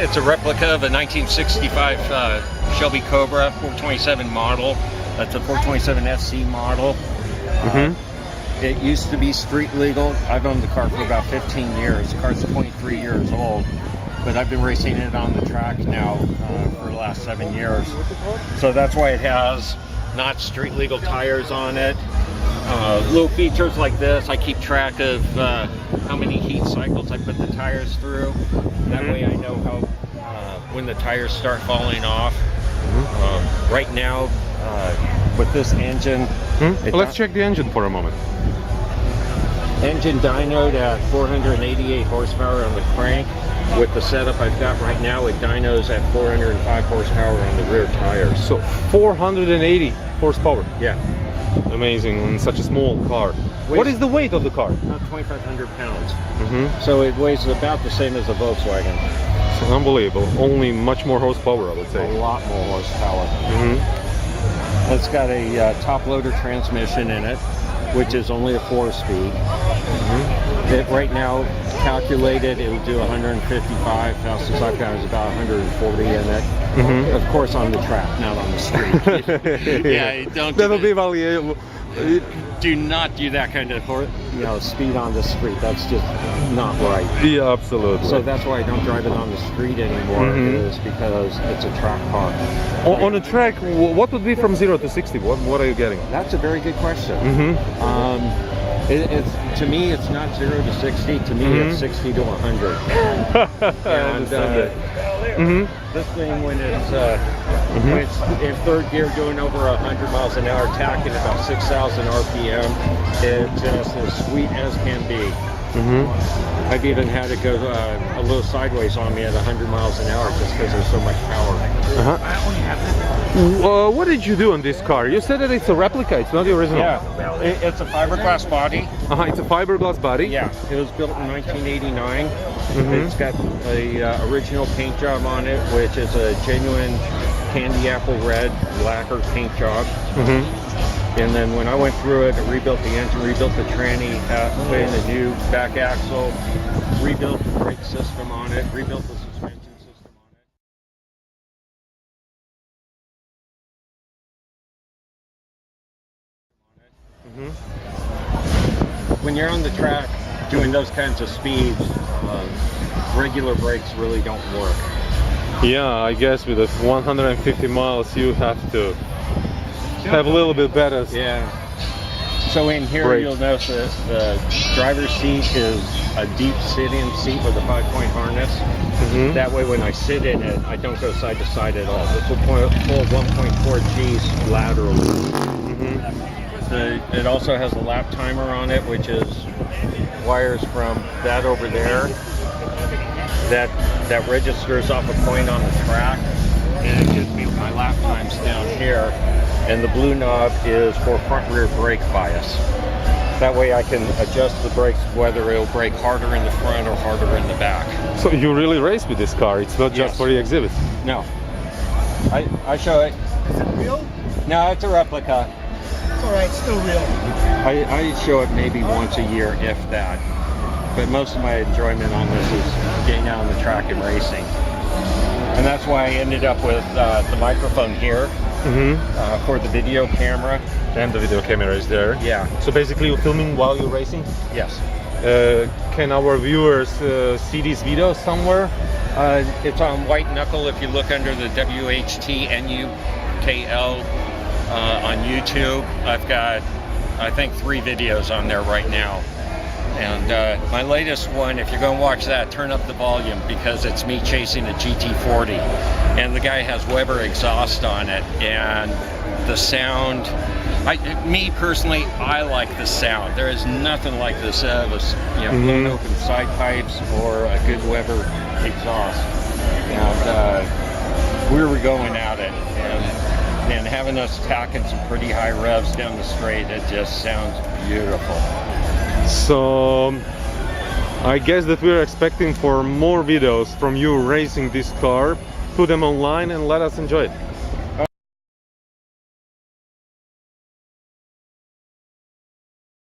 It's a replica of a 1965 Shelby Cobra 427 model. That's a 427 SC model. It used to be street legal. I've owned the car for about 15 years. The car's 23 years old, but I've been racing it on the track now for the last 7 years. So that's why it has not street legal tires on it. Little features like this, I keep track of how many heat cycles I put the tires through. That way I know how when the tires start falling off. Right now, with this engine, let's check the engine for a moment. Engine dynoed at 488 horsepower on the crank. With the setup I've got right now, it dynos at 405 horsepower on the rear tires. So 480 horsepower. Yeah. Amazing on such a small car. What is the weight of the car? About 2,500 pounds. So it weighs about the same as a Volkswagen. So unbelievable. Only much more horsepower, I would say. A lot more horsepower. It's got a top loader transmission in it, which is only a 4-speed. It right now calculated it'll do 155. Fastest I've got is about 140 in it. Of course on the track, not on the street. Yeah, don't. That'll be valuable. Do not do that kind of speed on the street. That's just not right. Yeah, absolutely. So that's why I don't drive it on the street anymore. Is because it's a track car. On a track, what would be from 0 to 60? What are you getting? That's a very good question. To me, it's not 0 to 60. To me, it's 60 to 100. And this thing, when it's in third gear, doing over 100 miles an hour, tacking about 6,000 RPM, it's just as sweet as can be. I've even had it go a little sideways on me at 100 miles an hour just because there's so much power. What did you do on this car? You said that it's a replica, it's not the original. Yeah, it's a fiberglass body. It's a fiberglass body? Yeah, it was built in 1989. It's got a original paint job on it, which is a genuine candy apple red lacquer paint job. And then when I went through it, I rebuilt the engine, rebuilt the tranny, put in a new back axle, rebuilt the brake system on it, rebuilt the suspension system on it. When you're on the track doing those kinds of speeds, regular brakes really don't work. Yeah, I guess with 150 miles you have to have a little bit better. Yeah. So in here brakes. You'll notice that the driver's seat is a deep sit-in seat with a 5-point harness. That way when I sit in it, I don't go side to side at all. This will pull 1.4 Gs laterally. It also has a lap timer on it, which is wires from that over there. That registers off a point on the track, and it gives me my lap times down here. And the blue knob is for front rear brake bias. That way I can adjust the brakes whether it'll brake harder in the front or harder in the back. So you really race with this car, it's not just for the exhibit? No. I show it. Is it real? No, it's a replica. It's alright, still real. I show it maybe once a year, if that. But most of my enjoyment on this is getting out on the track and racing. And that's why I ended up with the microphone here. For the video camera. And the video camera is there. Yeah. So basically you're filming while you're racing? Yes. Can our viewers see these videos somewhere? It's on White Knuckle if you look under the WHTNUKL on YouTube. I've got, I think, 3 videos on there right now. And my latest one, if you're going to watch that, turn up the volume because it's me chasing a GT40. And the guy has Weber exhaust on it. And the sound, me personally, I like the sound. There is nothing like the sound of blown open side pipes or a good Weber exhaust. And we were going at it. And having us tacking some pretty high revs down the straight, it just sounds beautiful. So I guess that we're expecting for more videos from you racing this car. Put them online and let us enjoy it.